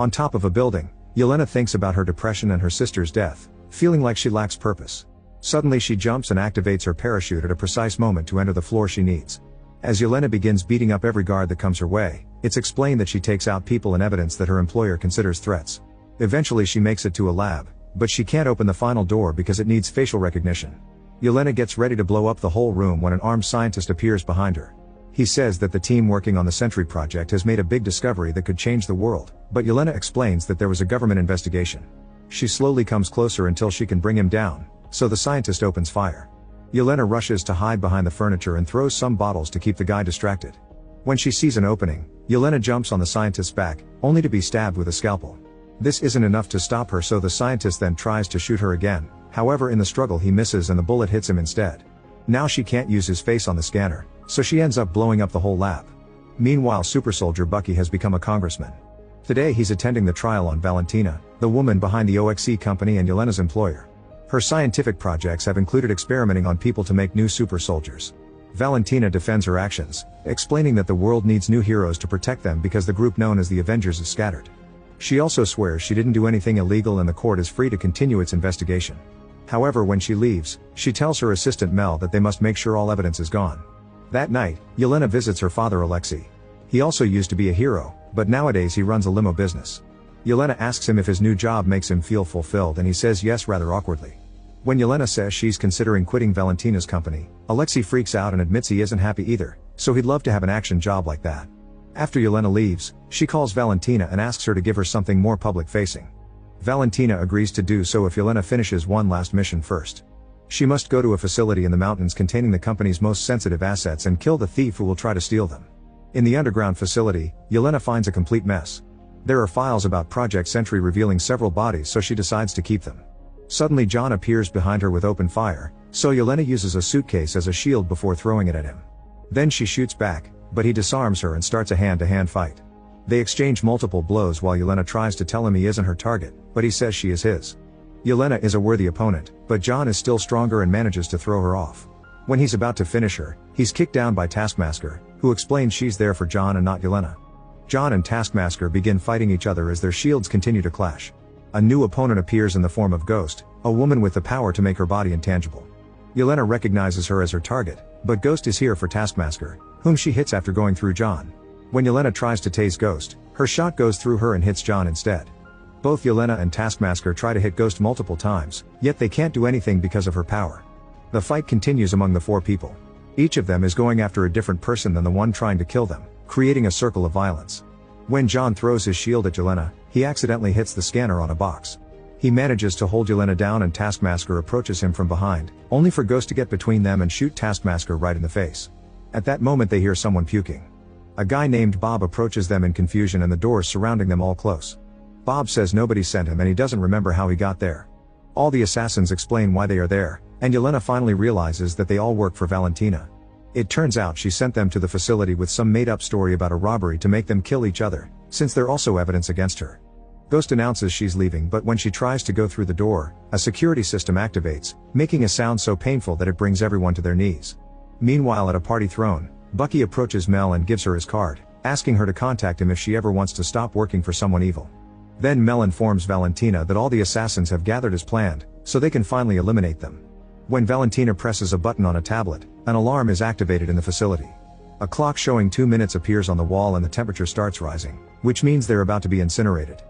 On top of a building, Yelena thinks about her depression and her sister's death, feeling like she lacks purpose. Suddenly she jumps and activates her parachute at a precise moment to enter the floor she needs. As Yelena begins beating up every guard that comes her way, it's explained that she takes out people and evidence that her employer considers threats. Eventually she makes it to a lab, but she can't open the final door because it needs facial recognition. Yelena gets ready to blow up the whole room when an armed scientist appears behind her. He says that the team working on the Sentry project has made a big discovery that could change the world, but Yelena explains that there was a government investigation. She slowly comes closer until she can bring him down, so the scientist opens fire. Yelena rushes to hide behind the furniture and throws some bottles to keep the guy distracted. When she sees an opening, Yelena jumps on the scientist's back, only to be stabbed with a scalpel. This isn't enough to stop her, so the scientist then tries to shoot her again. However, in the struggle he misses and the bullet hits him instead. Now she can't use his face on the scanner, so she ends up blowing up the whole lab. Meanwhile, super soldier Bucky has become a congressman. Today he's attending the trial on Valentina, the woman behind the OXE company and Yelena's employer. Her scientific projects have included experimenting on people to make new super soldiers. Valentina defends her actions, explaining that the world needs new heroes to protect them because the group known as the Avengers is scattered. She also swears she didn't do anything illegal and the court is free to continue its investigation. However, when she leaves, she tells her assistant Mel that they must make sure all evidence is gone. That night, Yelena visits her father Alexei. He also used to be a hero, but nowadays he runs a limo business. Yelena asks him if his new job makes him feel fulfilled and he says yes rather awkwardly. When Yelena says she's considering quitting Valentina's company, Alexei freaks out and admits he isn't happy either, so he'd love to have an action job like that. After Yelena leaves, she calls Valentina and asks her to give her something more public-facing. Valentina agrees to do so if Yelena finishes one last mission first. She must go to a facility in the mountains containing the company's most sensitive assets and kill the thief who will try to steal them. In the underground facility, Yelena finds a complete mess. There are files about Project Sentry revealing several bodies, so she decides to keep them. Suddenly John appears behind her with open fire, so Yelena uses a suitcase as a shield before throwing it at him. Then she shoots back, but he disarms her and starts a hand-to-hand fight. They exchange multiple blows while Yelena tries to tell him he isn't her target, but he says she is his. Yelena is a worthy opponent, but John is still stronger and manages to throw her off. When he's about to finish her, he's kicked down by Taskmaster, who explains she's there for John and not Yelena. John and Taskmaster begin fighting each other as their shields continue to clash. A new opponent appears in the form of Ghost, a woman with the power to make her body intangible. Yelena recognizes her as her target, but Ghost is here for Taskmaster, whom she hits after going through John. When Yelena tries to tase Ghost, her shot goes through her and hits John instead. Both Yelena and Taskmaster try to hit Ghost multiple times, yet they can't do anything because of her power. The fight continues among the four people. Each of them is going after a different person than the one trying to kill them, creating a circle of violence. When John throws his shield at Yelena, he accidentally hits the scanner on a box. He manages to hold Yelena down and Taskmaster approaches him from behind, only for Ghost to get between them and shoot Taskmaster right in the face. At that moment they hear someone puking. A guy named Bob approaches them in confusion and the doors surrounding them all close. Bob says nobody sent him and he doesn't remember how he got there. All the assassins explain why they are there, and Yelena finally realizes that they all work for Valentina. It turns out she sent them to the facility with some made-up story about a robbery to make them kill each other, since they're also evidence against her. Ghost announces she's leaving, but when she tries to go through the door, a security system activates, making a sound so painful that it brings everyone to their knees. Meanwhile, at a party thrown, Bucky approaches Mel and gives her his card, asking her to contact him if she ever wants to stop working for someone evil. Then Mel informs Valentina that all the assassins have gathered as planned, so they can finally eliminate them. When Valentina presses a button on a tablet, an alarm is activated in the facility. A clock showing 2 minutes appears on the wall and the temperature starts rising, which means they're about to be incinerated.